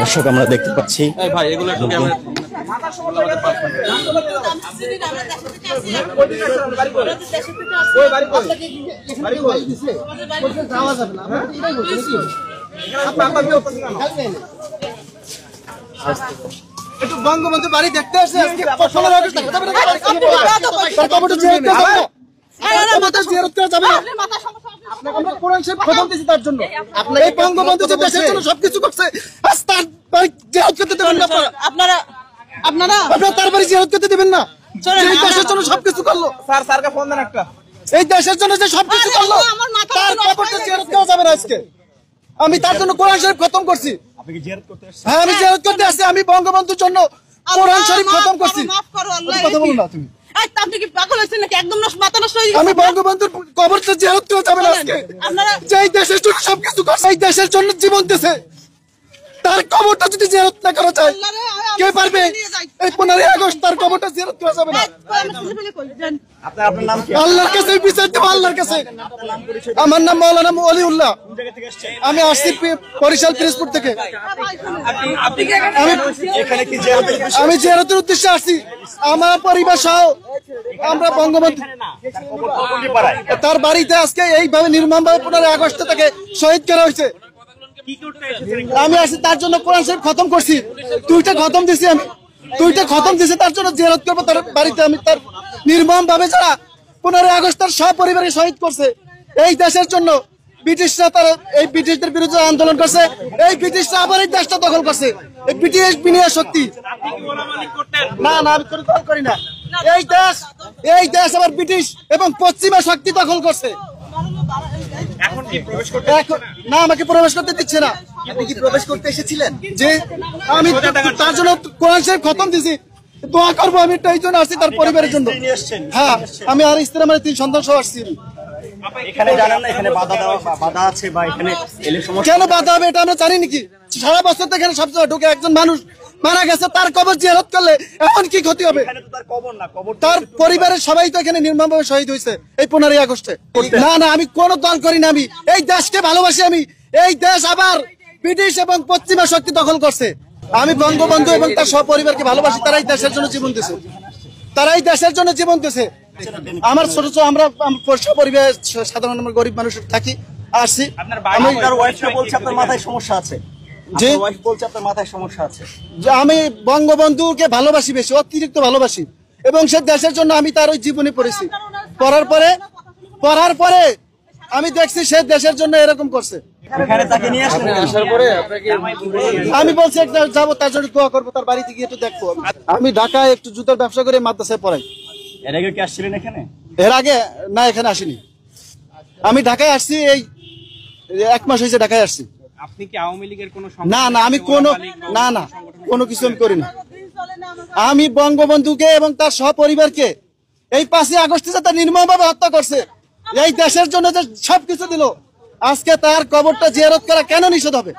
দর্শক আমরা দেখতে পাচ্ছি বঙ্গবন্ধু বাড়ি দেখতে আসছে বঙ্গবন্ধু যে দেশের জন্য সবকিছু করছে আপনারা তার বাড়ি জিয়ারত করতে দেবেন না? এই দেশের জন্য সবকিছু করলো, স্যারকে ফোন দেন একটা। এই দেশের জন্য যে সবকিছু করলো তার কবরটা জিয়ারত করা যাবে না আজকে। আমি তার জন্য কোরআন শরীফ খতম করছি। হ্যাঁ, আমি জিয়ারত করতে আসছি। আমি বঙ্গবন্ধুর জন্য কোরআন শরীফ খতম করছি। কথা বলুন না তুমি। আমি বঙ্গবন্ধুর কবরটা জিয়ারত করা যাবে না আজকে। যে দেশের জন্য সবকিছু করছে, এই দেশের জন্য জীবন দিয়েছে, তার কবরটা যদি জিয়ারত না করা যায় কে পারবে? এই 15 আগস্ট তার কবরটা জিয়ারত করা যাবে না। আল্লাহর কাছে বিচার দেব, আল্লাহর কাছে। আমার নাম মাওলানা ওলিউল্লাহ। আমি আসছি বরিশাল পিরোজপুর থেকে। আমি জিয়ারতের উদ্দেশ্যে আসছি। আমার পরিবার সহ আমরা বঙ্গবন্ধু তার বাড়িতে আজকে এইভাবে নির্মমভাবে 15 আগস্ট তাকে শহীদ করা হয়েছে। আমি আসি তার জন্য কোরআন শরীফ খতম করছি। 2টা খতম দিছি। আমি 2টা খতম দিছি তার জন্য জিয়ারত করবো তার বাড়িতে। আমি তার নির্মম ভাবে যারা 15 আগস্ট তার সব পরিবারকে শহীদ করছে, এই দেশের জন্য ব্রিটিশরা তারা এই ব্রিটিশদের বিরুদ্ধে আন্দোলন করছে। এই ব্রিটিশরা আবার এই দেশটা দখল করছে। এই ব্রিটিশ বিনিয়োগ শক্তি না না আমি করি না। এই দেশ আবার ব্রিটিশ এবং পশ্চিমা শক্তি দখল করছে। না, আমাকে প্রবেশ করতে দিচ্ছে না। আপনি কি প্রবেশ করতে এসেছিলেন? যে আমি তার জন্য কোরআন শরীফ খতম দিছি, দোয়া করবো। আমি এই জন্য আসছি তার পরিবারের জন্য। হ্যাঁ, আমি আর স্ত্রী আমার 3 সন্তান সহ আসছি। এখানে জানেন না এখানে বাধা আছে বা এখানে এলে সমস্যা কেন বাধা হবে এটা আমরা জানি নাকি? সারা বছর তো এখানে সব জায়গায় ঢুকে একজন মানুষ মারা গেছে, তার কবর জিয়ারত করলে এখন কি ক্ষতি হবে? তার পরিবারের সবাই তো এখানে নির্মমভাবে শহীদ হয়েছে এই 15 আগস্টে। না না, আমি কোন দল করি না। আমি এই দেশকে ভালোবাসি। আমি এই দেশ আবার ব্রিটিশ এবং পশ্চিমা শক্তি দখল করছে। আমি বঙ্গবন্ধু এবং তার সপরিবারকে ভালোবাসি। তারাই দেশের জন্য জীবন দিয়েছে। তারাই দেশের জন্য জীবন দিয়েছে। আমার ছোট ছোট আমরা পরিবার সাধারণ গরিব মানুষ থাকি আসছি। আপনার মাথায় সমস্যা আছে যে বলছে আপনার মাথায় সমস্যা আছে। যে আমি বঙ্গবন্ধুকে ভালোবাসি, বেশি অতিরিক্ত ভালোবাসি এবং সে দেশের জন্য আমি তার ওই জীবনে পড়েছি। পড়ার পরে আমি দেখছি সে দেশের জন্য এরকম করছে। আমি বলছি যাবো তার জন্য দোয়া করবো, তার বাড়িতে গিয়ে একটু দেখবো। আমি ঢাকায় একটু জুতার ব্যবসা করে মাদ্রাসায় পড়াই। এর আগে কি আসছিলেন এখানে? এর আগে না, এখানে আসিনি। আমি ঢাকায় আসছি, এই 1 মাস হয়েছে ঢাকায় আসছি। আপনি কি আওয়ামী লীগের কোনো না না, আমি কোনো কিছু আমি করি না। আমি বঙ্গবন্ধুকে এবং তার সপরিবারকে এই 5 আগস্টে যে তার নির্মমভাবে হত্যা করছে, এই দেশের জন্য যে সবকিছু দিল, আজকে তার কবরটা জিয়ারত করা কেন নিষেধ হবে?